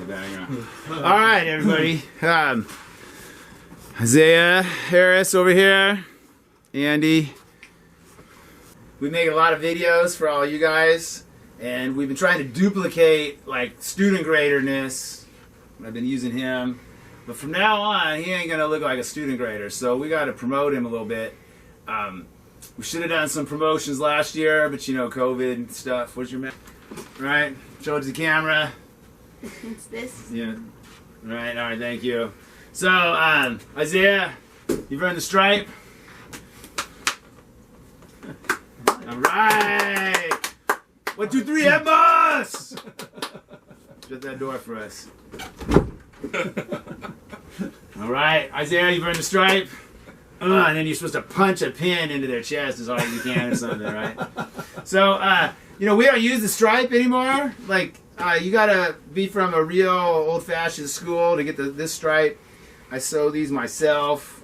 background. All right, everybody. Isaiah Harris over here. Andy. We make a lot of videos for all you guys, and we've been trying to duplicate like student graderness. I've been using him, but from now on, he ain't gonna look like a student grader. So we got to promote him a little bit. We should have done some promotions last year, but you know, COVID stuff. What's your man? Right? Show it to the camera. It's this. Yeah. Right. All right. Thank you. So, Isaiah, you've earned the stripe. All right. 1, 2, 3, head boss. Shut that door for us. All right, Isaiah, you've earned the stripe. And then you're supposed to punch a pin into their chest as hard as you can or something, right? So, you know, we don't use the stripe anymore. Like, you gotta be from a real old-fashioned school to get this stripe. I sew these myself.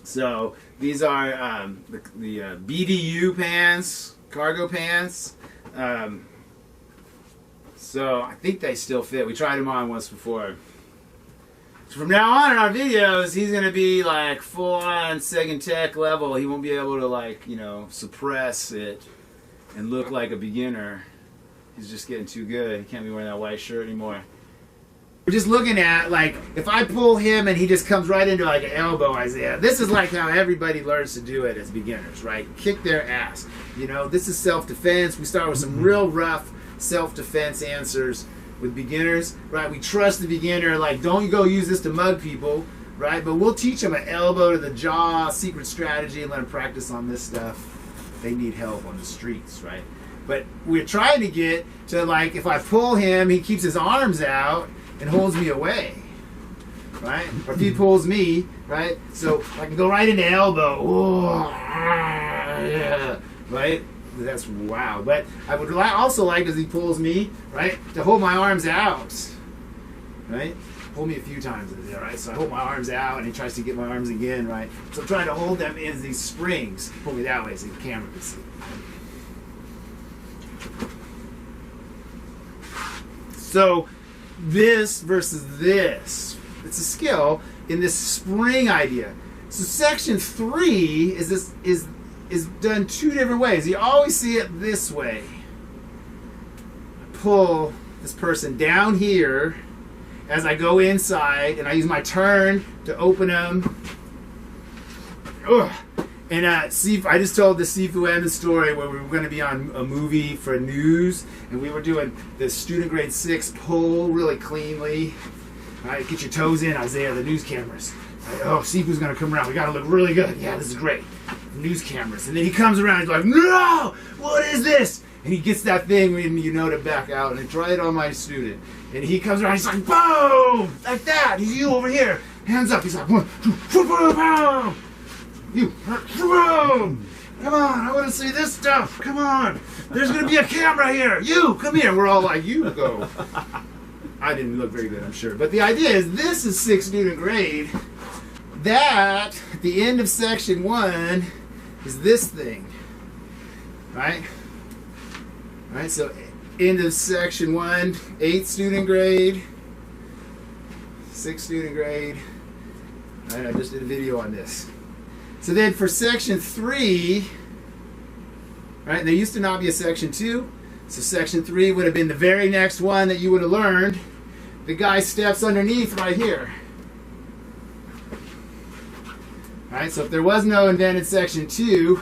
So these are the BDU pants, cargo pants. So I think they still fit. We tried them on once before. So from now on in our videos, he's going to be like full-on second tech level. He won't be able to, like, you know, suppress it and look like a beginner. He's just getting too good. He can't be wearing that white shirt anymore. We're just looking at, like, if I pull him and he just comes right into like an elbow, Isaiah. This is like how everybody learns to do it as beginners, right? Kick their ass. You know, this is self-defense. We start with some real rough self-defense answers with beginners, right? We trust the beginner, like, don't go use this to mug people, right? But we'll teach them an elbow to the jaw, secret strategy, and let them practice on this stuff. They need help on the streets, right? But we're trying to get to, like, if I pull him, he keeps his arms out and holds me away, right? Or if he pulls me, right? So I can go right into elbow. Oh, yeah, right? That's wow. But I would also like, as he pulls me, right, to hold my arms out, right? Hold me a few times, right? So I hold my arms out, and he tries to get my arms again, right? So I'm trying to hold them in these springs. Pull me that way so the camera can see. So this versus this, it's a skill in this spring idea. So section 3 is done 2 different ways. You always see it this way. I pull this person down here as I go inside, and I use my turn to open them. Ugh. And I just told the Si-Fu story where we were going to be on a movie for news, and we were doing the student grade 6 pull really cleanly. All right, get your toes in, Isaiah, the news cameras. Right, oh, Si-Fu's going to come around. We got to look really good. Yeah, this is great. News cameras. And then he comes around, he's like, no, what is this? And he gets that thing, you know, to back out, and I try it on my student. And he comes around, he's like, boom, like that. He's you over here, hands up. He's like, 1, 2, boom. You, boom. Come on, I want to see this stuff. Come on. There's going to be a camera here. You, come here. We're all like, you go. I didn't look very good, I'm sure. But the idea is this is 6th student grade. That, at the end of section 1, is this thing. Right? Right, so end of section 1, 8th student grade, 6th student grade. Right, I just did a video on this. So then for section 3, right, there used to not be a section 2, so section 3 would have been the very next one that you would have learned. The guy steps underneath right here. Right, so if there was no invented section 2,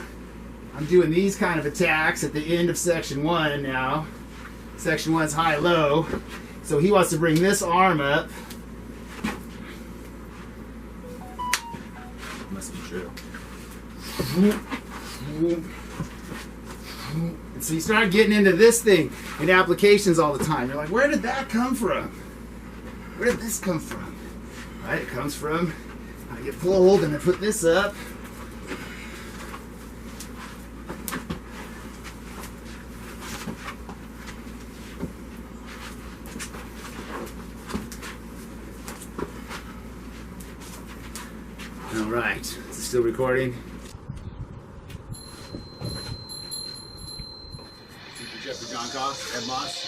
I'm doing these kind of attacks at the end of section 1 now. Section 1's high-low. So he wants to bring this arm up. Must be true. And so you start getting into this thing in applications all the time. You're like, where did that come from? Where did this come from? Right, it comes from, I get pulled and I put this up. All right, is it still recording? Jeffrey John Cox, Ed Moss.